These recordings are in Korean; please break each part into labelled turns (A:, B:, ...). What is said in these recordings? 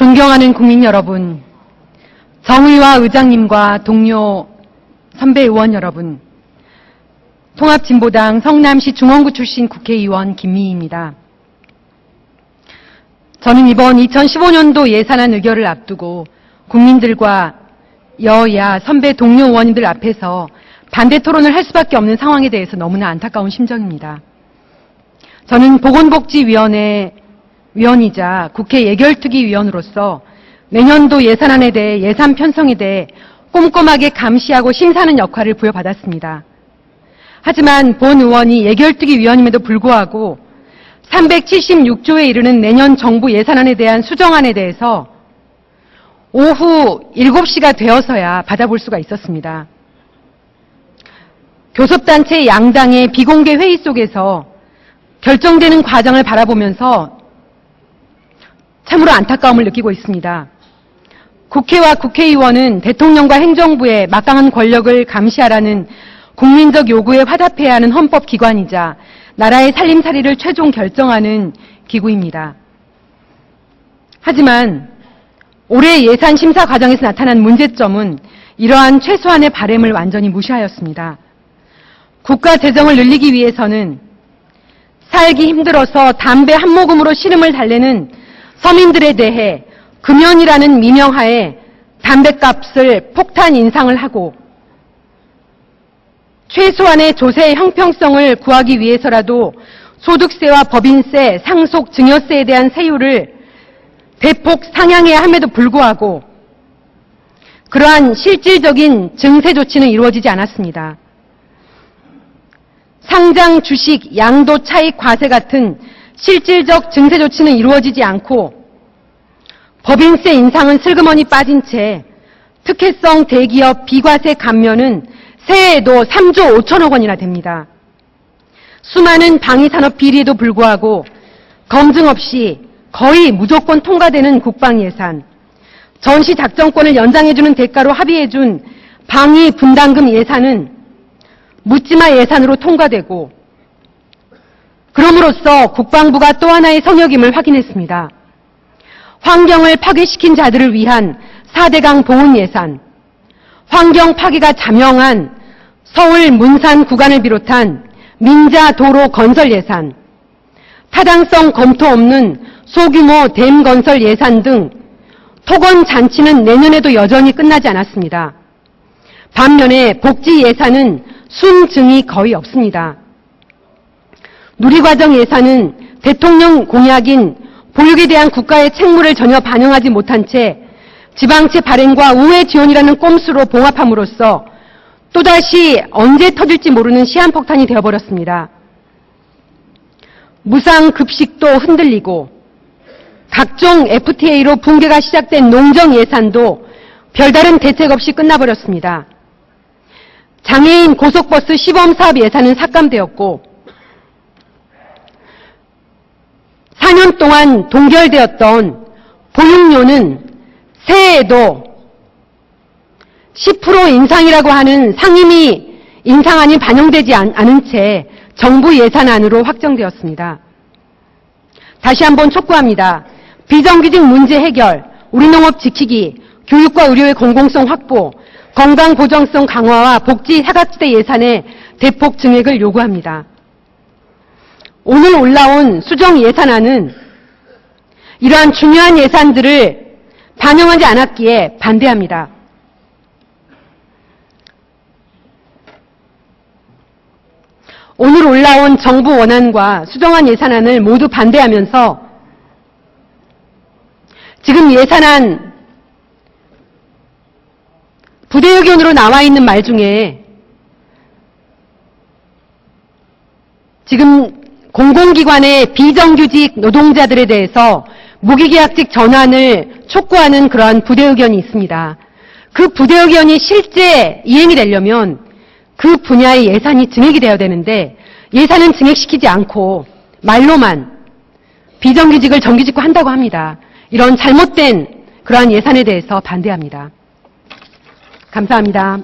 A: 존경하는 국민 여러분, 정의와 의장님과 동료 선배 의원 여러분, 통합진보당 성남시 중원구 출신 국회의원 김미희입니다. 저는 이번 2015년도 예산안 의결을 앞두고 국민들과 여야 선배 동료 의원님들 앞에서 반대 토론을 할 수밖에 없는 상황에 대해서 너무나 안타까운 심정입니다. 저는 보건복지위원회 위원이자 국회 예결특위위원으로서 내년도 예산안에 대해 예산 편성에 대해 꼼꼼하게 감시하고 심사하는 역할을 부여받았습니다. 하지만 본 의원이 예결특위위원임에도 불구하고 376조에 이르는 내년 정부 예산안에 대한 수정안에 대해서 오후 7시가 되어서야 받아볼 수가 있었습니다. 교섭단체 양당의 비공개 회의 속에서 결정되는 과정을 바라보면서 참으로 안타까움을 느끼고 있습니다. 국회와 국회의원은 대통령과 행정부의 막강한 권력을 감시하라는 국민적 요구에 화답해야 하는 헌법기관이자 나라의 살림살이를 최종 결정하는 기구입니다. 하지만 올해 예산 심사 과정에서 나타난 문제점은 이러한 최소한의 바램을 완전히 무시하였습니다. 국가 재정을 늘리기 위해서는 살기 힘들어서 담배 한 모금으로 시름을 달래는 서민들에 대해 금연이라는 미명하에 담뱃값을 폭탄 인상을 하고 최소한의 조세의 형평성을 구하기 위해서라도 소득세와 법인세, 상속, 증여세에 대한 세율을 대폭 상향해야 함에도 불구하고 그러한 실질적인 증세 조치는 이루어지지 않았습니다. 상장 주식 양도 차익 과세 같은 실질적 증세 조치는 이루어지지 않고 법인세 인상은 슬그머니 빠진 채 특혜성 대기업 비과세 감면은 새해에도 3조 5천억 원이나 됩니다. 수많은 방위산업 비리에도 불구하고 검증 없이 거의 무조건 통과되는 국방예산, 전시작전권을 연장해주는 대가로 합의해준 방위 분담금 예산은 묻지마 예산으로 통과되고 그럼으로써 국방부가 또 하나의 성역임을 확인했습니다. 환경을 파괴시킨 자들을 위한 4대강 보훈 예산, 환경 파괴가 자명한 서울 문산 구간을 비롯한 민자 도로 건설 예산, 타당성 검토 없는 소규모 댐 건설 예산 등 토건 잔치는 내년에도 여전히 끝나지 않았습니다. 반면에 복지 예산은 순증이 거의 없습니다. 누리과정 예산은 대통령 공약인 보육에 대한 국가의 책무를 전혀 반영하지 못한 채 지방채 발행과 우회 지원이라는 꼼수로 봉합함으로써 또다시 언제 터질지 모르는 시한폭탄이 되어버렸습니다. 무상급식도 흔들리고 각종 FTA로 붕괴가 시작된 농정 예산도 별다른 대책 없이 끝나버렸습니다. 장애인 고속버스 시범사업 예산은 삭감되었고 4년 동안 동결되었던 보육료는 새해에도 10% 인상이라고 하는 상임위 인상안이 반영되지 않은 채 정부 예산안으로 확정되었습니다. 다시 한번 촉구합니다. 비정규직 문제 해결, 우리 농업 지키기, 교육과 의료의 공공성 확보, 건강 보정성 강화와 복지 사각지대 예산의 대폭 증액을 요구합니다. 오늘 올라온 수정 예산안은 이러한 중요한 예산들을 반영하지 않았기에 반대합니다. 오늘 올라온 정부 원안과 수정안 예산안을 모두 반대하면서 지금 예산안 부대의견으로 나와 있는 말 중에 지금 공공기관의 비정규직 노동자들에 대해서 무기계약직 전환을 촉구하는 그러한 부대의견이 있습니다. 그 부대의견이 실제 이행이 되려면 그 분야의 예산이 증액이 되어야 되는데 예산은 증액시키지 않고 말로만 비정규직을 정규직화 한다고 합니다. 이런 잘못된 그러한 예산에 대해서 반대합니다. 감사합니다.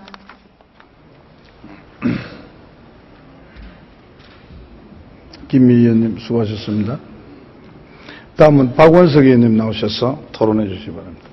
B: 김미 의원님 수고하셨습니다. 다음은 박원석 의원님 나오셔서 토론해 주시기 바랍니다.